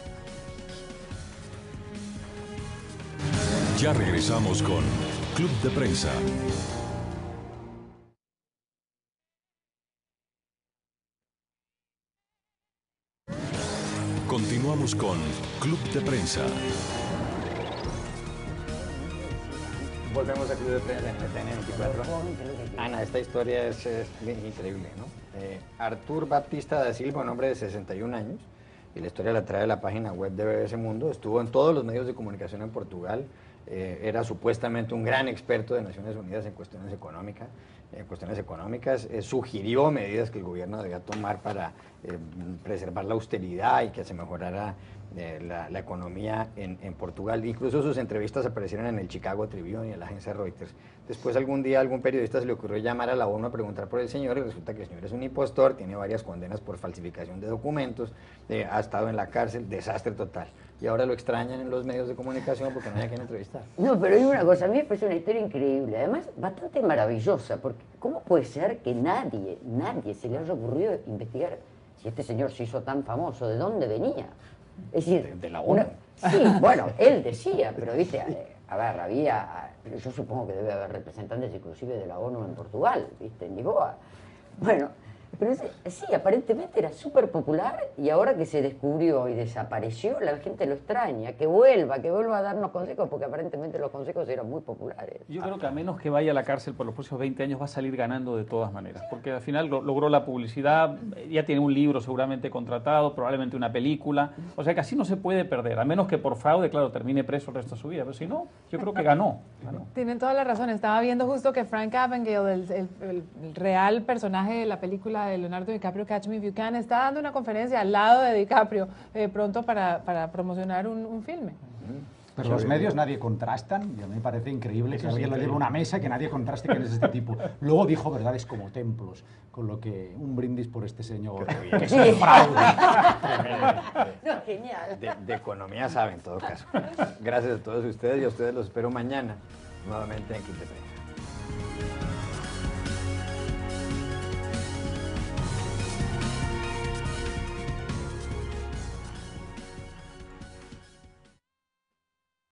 Ya regresamos con Club de Prensa. Continuamos con Club de Prensa. Volvemos a Club de Prensa en NTN 24. Ana, esta historia es increíble, ¿no? Artur Baptista da Silva, un hombre de 61 años, y la historia la trae de la página web de BBC Mundo, estuvo en todos los medios de comunicación en Portugal, era supuestamente un gran experto de Naciones Unidas en cuestiones económicas, sugirió medidas que el gobierno debía tomar para preservar la austeridad y que se mejorara la economía en Portugal. Incluso sus entrevistas aparecieron en el Chicago Tribune y en la agencia Reuters. Después algún día a algún periodista se le ocurrió llamar a la ONU a preguntar por el señor y resulta que el señor es un impostor, tiene varias condenas por falsificación de documentos, ha estado en la cárcel, desastre total. Y ahora lo extrañan en los medios de comunicación porque no hay a quien entrevistar. No, pero hay una cosa, a mí me parece una historia increíble, además bastante maravillosa, porque ¿cómo puede ser que nadie se le haya ocurrido investigar si este señor se hizo tan famoso? ¿De dónde venía? Es decir, de la ONU. Sí, bueno, él decía, pero viste, a ver, yo supongo que debe haber representantes inclusive de la ONU en Portugal, viste, en Lisboa. Bueno, pero sí, aparentemente era súper popular y ahora que se descubrió y desapareció, la gente lo extraña, que vuelva a darnos consejos, porque aparentemente los consejos eran muy populares. Yo creo que a menos que vaya a la cárcel por los próximos 20 años va a salir ganando de todas maneras, porque al final logró la publicidad, ya tiene un libro seguramente contratado, probablemente una película, o sea que así no se puede perder, a menos que por fraude, claro, termine preso el resto de su vida, pero si no, yo creo que ganó. Tienen toda la razón. Estaba viendo justo que Frank Abagnale, el real personaje de la película de Leonardo DiCaprio, Catch Me If You Can, está dando una conferencia al lado de DiCaprio pronto para promocionar un filme. Pero los medios nadie contrastan, y a mí me parece increíble que alguien lo lleve a una mesa y que nadie contraste quién es este tipo. Luego dijo verdades como templos, con lo que un brindis por este señor, que es un fraude. No, genial. De economía sabe en todo caso. Gracias a todos ustedes y a ustedes los espero mañana nuevamente en Club de Prensa.